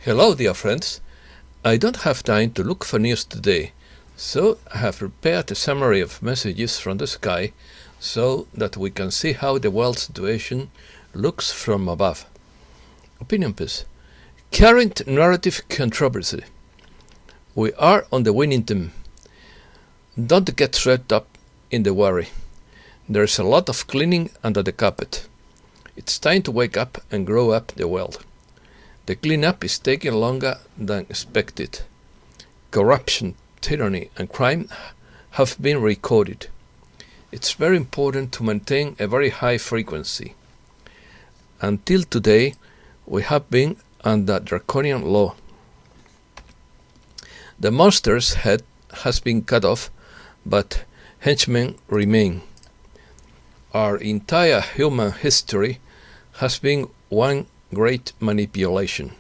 Hello, dear friends. I don't have time to look for news today, so I have prepared a summary of messages from the sky so that we can see how the world situation looks from above. Opinion piece. Current narrative controversy. We are on the winning team. Don't get swept up in the worry. There's a lot of cleaning under the carpet. It's time to wake up and grow up the world. The cleanup is taking longer than expected. Corruption, tyranny, and crime have been recorded. It's very important to maintain a very high frequency. Until today, we have been under Draconian Law. The monster's head has been cut off, but henchmen remain. Our entire human history has been one great manipulation.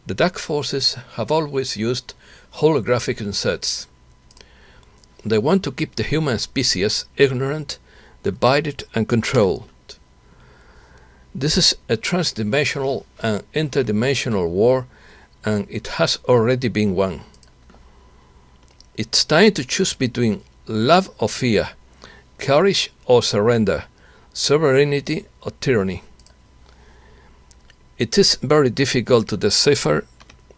The dark forces have always used holographic sets. They want to keep the human species ignorant, divided and controlled. This is a transdimensional and interdimensional war, and it has already been won. It's time to choose between love or fear, courage or surrender, sovereignty or tyranny. It is very difficult to decipher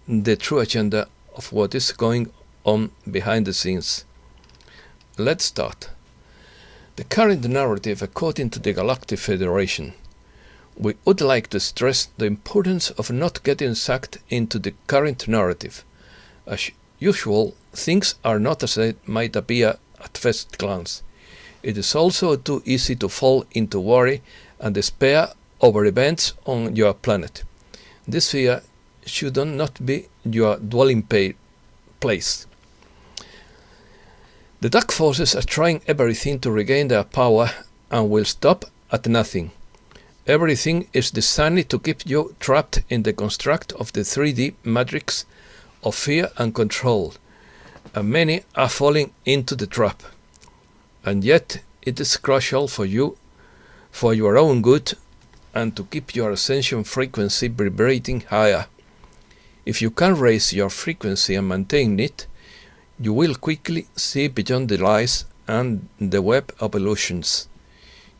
the true agenda of what is going on behind the scenes. Let's start. The current narrative according to the Galactic Federation. We would like to stress the importance of not getting sucked into the current narrative. As usual, things are not as they might appear at first glance. It is also too easy to fall into worry and despair over events on your planet. This fear should not be your dwelling place. The dark forces are trying everything to regain their power and will stop at nothing. Everything is designed to keep you trapped in the construct of the 3D matrix of fear and control, and many are falling into the trap. And yet it is crucial for you, for your own good, and to keep your ascension frequency vibrating higher. If you can raise your frequency and maintain it, you will quickly see beyond the lies and the web of illusions.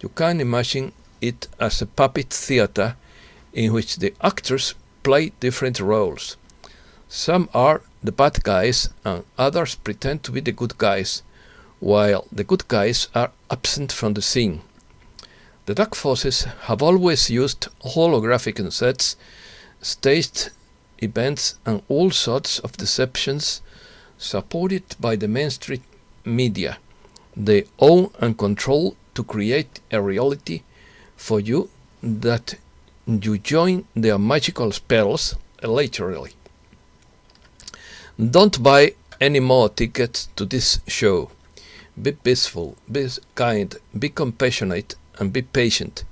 You can imagine it as a puppet theater in which the actors play different roles. Some are the bad guys and others pretend to be the good guys, while the good guys are absent from the scene. The dark forces have always used holographic sets, staged events and all sorts of deceptions supported by the mainstream media. They own and control to create a reality for you that you join their magical spells, literally. Don't buy any more tickets to this show. Be peaceful, be kind, be compassionate, and be patient.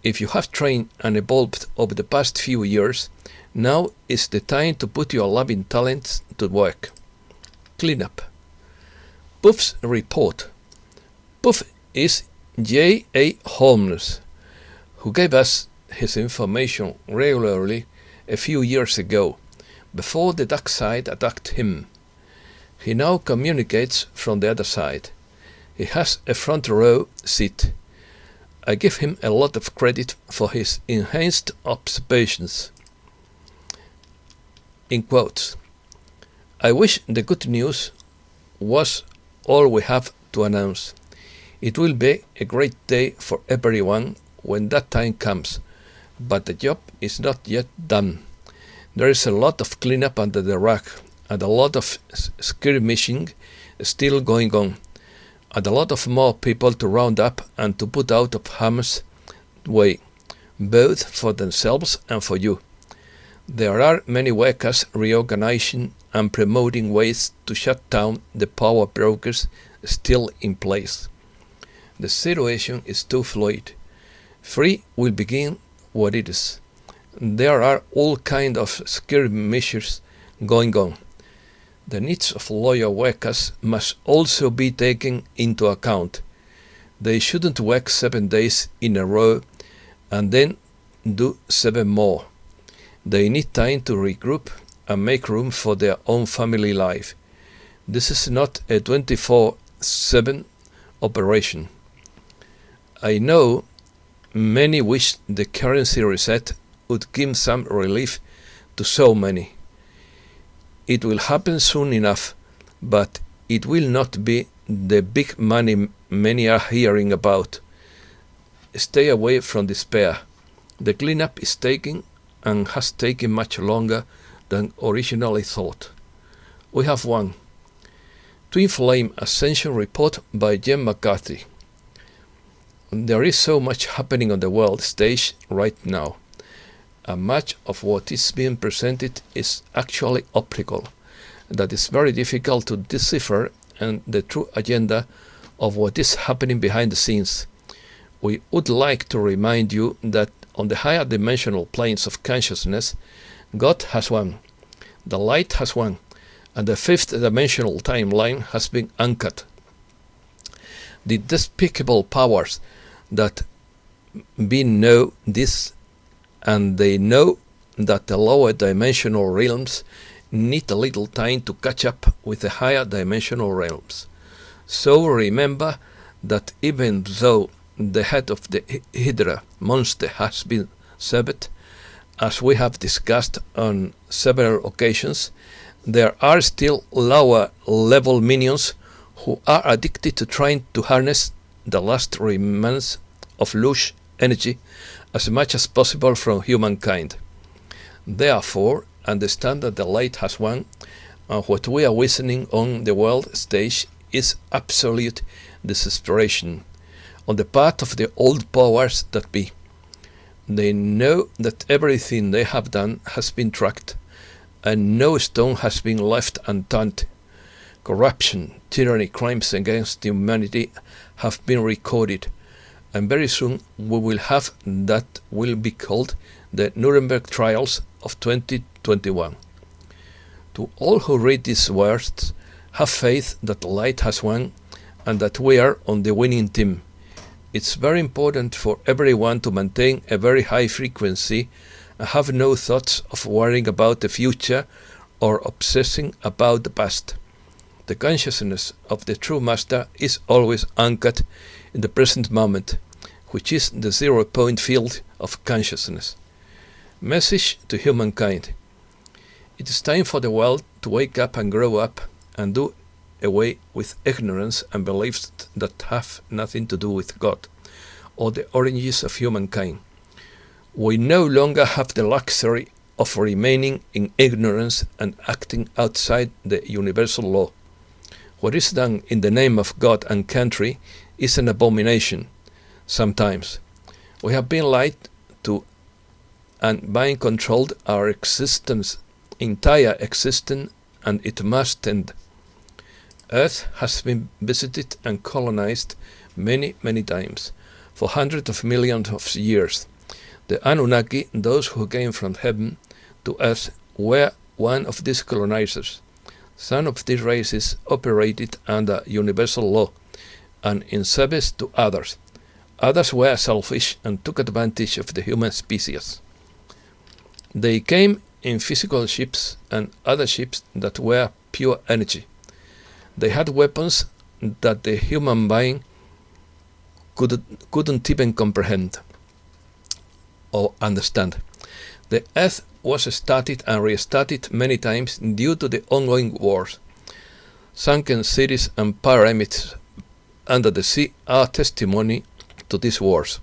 If you have trained and evolved over the past few years, now is the time to put your loving talents to work. Cleanup. Puff's report. Puff is J.A. Holmes, who gave us his information regularly a few years ago, before the dark side attacked him. He now communicates from the other side. He has a front row seat. I give him a lot of credit for his enhanced observations. In quotes, I wish the good news was all we have to announce. It will be a great day for everyone when that time comes, but the job is not yet done. There is a lot of cleanup under the rug, and a lot of skirmishing still going on, and a lot of more people to round up and to put out of harm's way, both for themselves and for you. There are many workers reorganizing and promoting ways to shut down the power brokers still in place. The situation is too fluid. Free will begin what it is. There are all kinds of skirmishes going on. The needs of loyal workers must also be taken into account. They shouldn't work 7 days in a row and then do 7 more. They need time to regroup and make room for their own family life. This is not a 24/7 operation. I know many wish the currency reset would give some relief to so many. It will happen soon enough, but it will not be the big money many are hearing about. Stay away from despair. The cleanup is taking and has taken much longer than originally thought. We have one. Twin Flame Ascension report by Jen McCarthy. There is so much happening on the world stage right now, and much of what is being presented is actually optical. That is very difficult to decipher and the true agenda of what is happening behind the scenes. We would like to remind you that on the higher dimensional planes of consciousness, God has won, the light has won, and the fifth dimensional timeline has been uncut. The despicable powers that know this, and they know that the lower dimensional realms need a little time to catch up with the higher dimensional realms. So remember that even though the head of the Hydra monster has been severed, as we have discussed on several occasions, there are still lower level minions who are addicted to trying to harness the last remnants of loose energy as much as possible from humankind. Therefore, understand that the light has won, and what we are witnessing on the world stage is absolute desperation on the part of the old powers that be. They know that everything they have done has been tracked, and no stone has been left unturned. Corruption, tyranny, crimes against humanity have been recorded, and very soon we will have that will be called the Nuremberg trials of 2021. To all who read these words, have faith that the light has won and that we are on the winning team. It's very important for everyone to maintain a very high frequency and have no thoughts of worrying about the future or obsessing about the past. The consciousness of the true master is always anchored in the present moment, which is the 0 point field of consciousness. Message to humankind. It is time for the world to wake up and grow up and do away with ignorance and beliefs that have nothing to do with God or the origins of humankind. We no longer have the luxury of remaining in ignorance and acting outside the universal law. What is done in the name of God and country is an abomination. Sometimes we have been lied to and mind controlled our existence, entire existence, and it must end. Earth has been visited and colonized many, many times, for hundreds of millions of years. The Anunnaki, those who came from heaven to earth, were one of these colonizers. Some of these races operated under universal law and in service to others. Others were selfish and took advantage of the human species. They came in physical ships and other ships that were pure energy. They had weapons that the human mind couldn't even comprehend or understand. The earth was started and restarted many times due to the ongoing wars. Sunken cities and pyramids under the sea are testimony to these wars.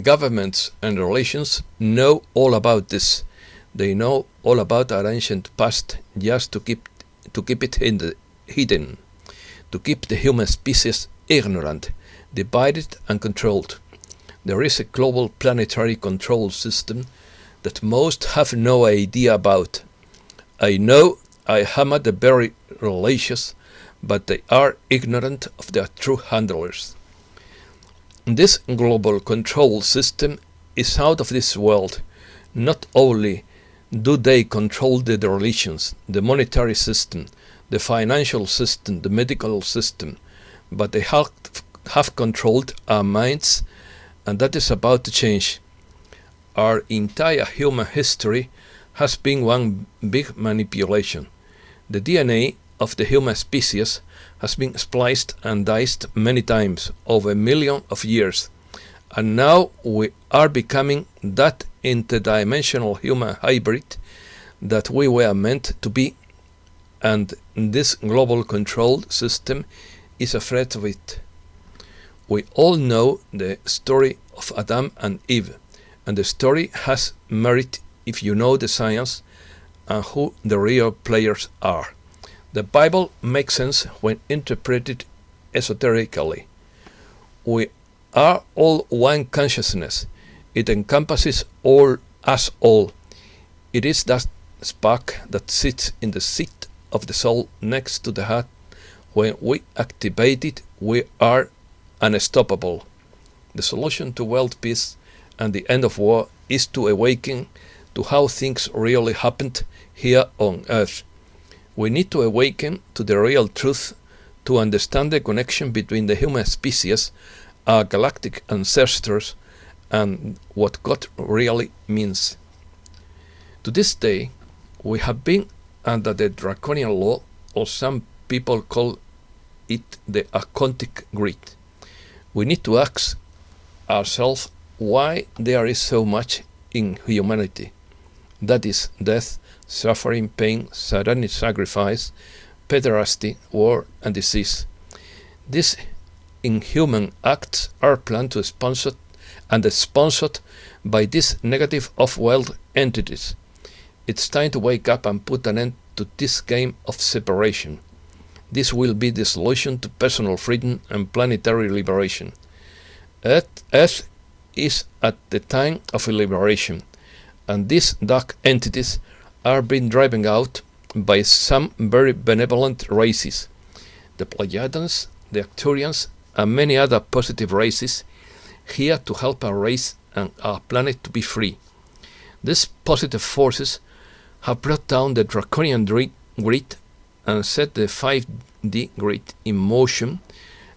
Governments and relations know all about this. They know all about our ancient past just to keep it hidden, to keep the human species ignorant, divided and controlled. There is a global planetary control system that most have no idea about. I know I hammer the very religious, but they are ignorant of their true handlers. This global control system is out of this world. Not only do they control the religions, the monetary system, the financial system, the medical system, but they have controlled our minds, and that is about to change. our entire human history has been one big manipulation. The DNA of the human species has been spliced and diced many times over 1 million of years, and now we are becoming that interdimensional human hybrid that we were meant to be, and this global control system is afraid of it. We all know the story of Adam and Eve, and the story has merit if you know the science and who the real players are. The Bible makes sense when interpreted esoterically. We are all one consciousness. It encompasses us all. It is that spark that sits in the seat of the soul next to the heart. When we activate it, we are unstoppable. The solution to world peace and the end of war is to awaken to how things really happened here on Earth. We need to awaken to the real truth to understand the connection between the human species, our galactic ancestors, and what God really means. To this day, we have been under the Draconian Law, or some people call it the Archontic Grid. We need to ask ourselves why there is so much in humanity. That is death, suffering, pain, satanic sacrifice, pederasty, war, and disease. These inhuman acts are planned to sponsored by these negative off-world entities. It's time to wake up and put an end to this game of separation. This will be the solution to personal freedom and planetary liberation. Earth is at the time of liberation, and these dark entities are being driven out by some very benevolent races, the Pleiadians, the Arcturians, and many other positive races, here to help our race and our planet to be free. These positive forces have brought down the Draconian grid and set the 5D grid in motion,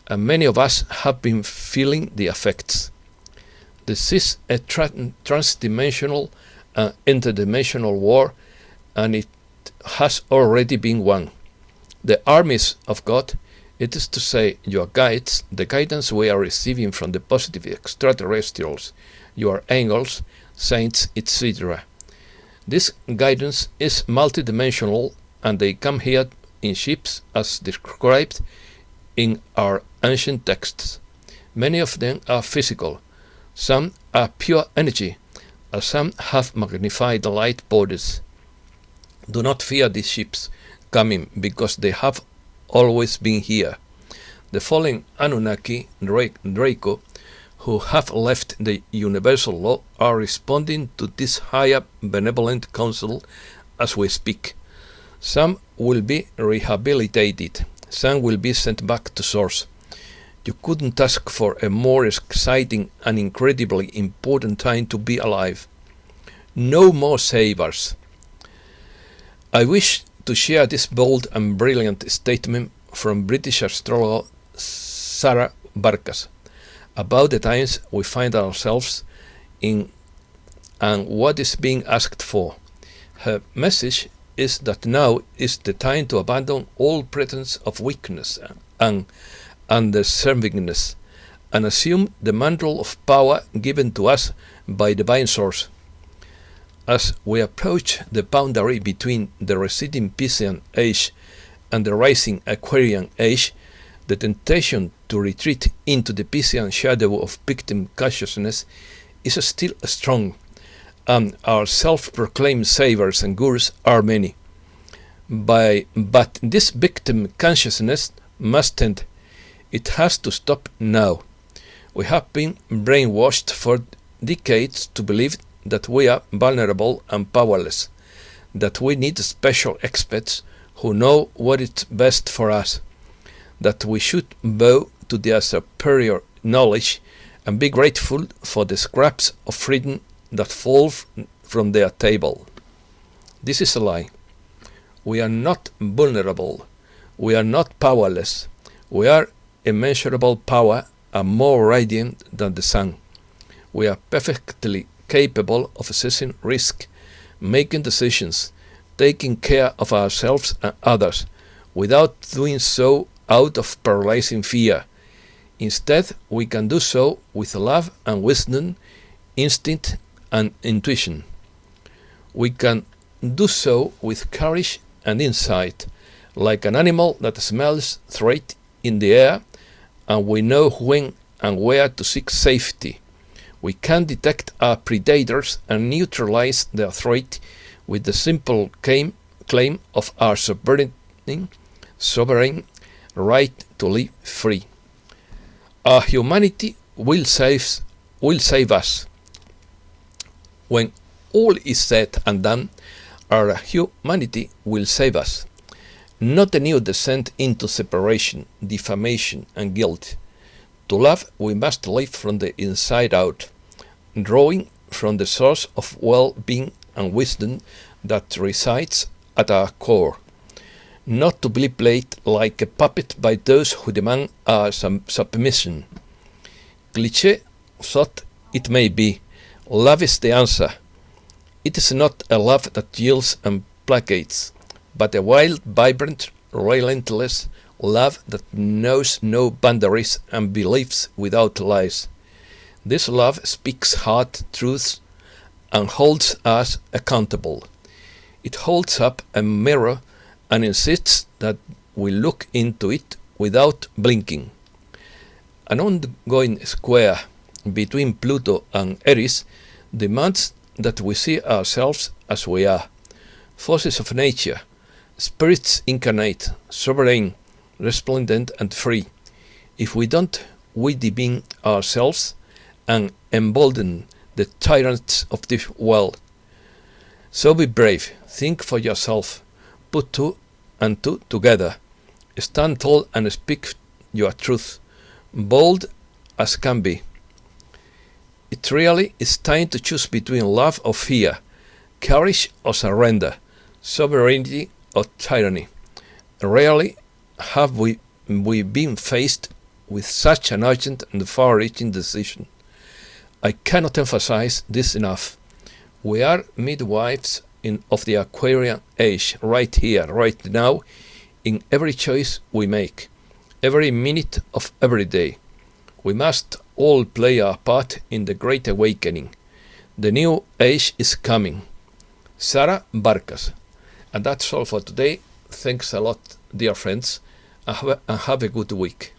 and many of us have been feeling the effects. This is a transdimensional and interdimensional war, and it has already been won. The armies of God, it is to say your guides, the guidance we are receiving from the positive extraterrestrials, your angels, saints, etc. This guidance is multidimensional, and they come here in ships as described in our ancient texts. Many of them are physical, some are pure energy, and some have magnified light bodies. Do not fear these ships coming, because they have always been here. The fallen Anunnaki, Draco, who have left the universal law, are responding to this higher benevolent council as we speak. Some will be rehabilitated, some will be sent back to source. You couldn't ask for a more exciting and incredibly important time to be alive. No more savers. I wish to share this bold and brilliant statement from British astrologer Sarah Barkas about the times we find ourselves in and what is being asked for. Her message is that now is the time to abandon all pretense of weakness and underservingness and assume the mantle of power given to us by divine source. As we approach the boundary between the receding Piscean age and the rising Aquarian age, the temptation to retreat into the Piscean shadow of victim consciousness is still strong, and our self-proclaimed savers and gurus are many. But this victim consciousness must end. It has to stop now. We have been brainwashed for decades to believe that we are vulnerable and powerless, that we need special experts who know what is best for us, that we should bow to their superior knowledge and be grateful for the scraps of freedom that fall from their table. This is a lie. We are not vulnerable. We are not powerless. We are immeasurable power and more radiant than the sun. We are perfectly capable of assessing risk, making decisions, taking care of ourselves and others, without doing so out of paralyzing fear. Instead, we can do so with love and wisdom, instinct and intuition. We can do so with courage and insight, like an animal that smells threat in the air, and we know when and where to seek safety. We can detect our predators and neutralize their threat with the simple claim of our sovereign right to live free. Our humanity will save us. When all is said and done, our humanity will save us. Not a new descent into separation, defamation, and guilt. To love, we must live from the inside out, drawing from the source of well-being and wisdom that resides at our core. Not to be played like a puppet by those who demand our submission. Cliché thought it may be, love is the answer. It is not a love that yields and placates, but a wild, vibrant, relentless love that knows no boundaries and believes without lies. This love speaks hard truths and holds us accountable. It holds up a mirror and insists that we look into it without blinking. An ongoing square between Pluto and Eris demands that we see ourselves as we are, forces of nature, spirits incarnate, sovereign, resplendent and free. If we don't, we demean ourselves and embolden the tyrants of this world. So be brave, think for yourself, put two and two together, stand tall and speak your truth, bold as can be. It really is time to choose between love or fear, courage or surrender, sovereignty or tyranny. Rarely have we been faced with such an urgent and far-reaching decision. I cannot emphasize this enough. We are midwives of the Aquarian age, right here, right now, in every choice we make, every minute of every day. We must all play our part in the Great Awakening. The new age is coming. Sara Barcas. And that's all for today. Thanks a lot, dear friends, and have a good week.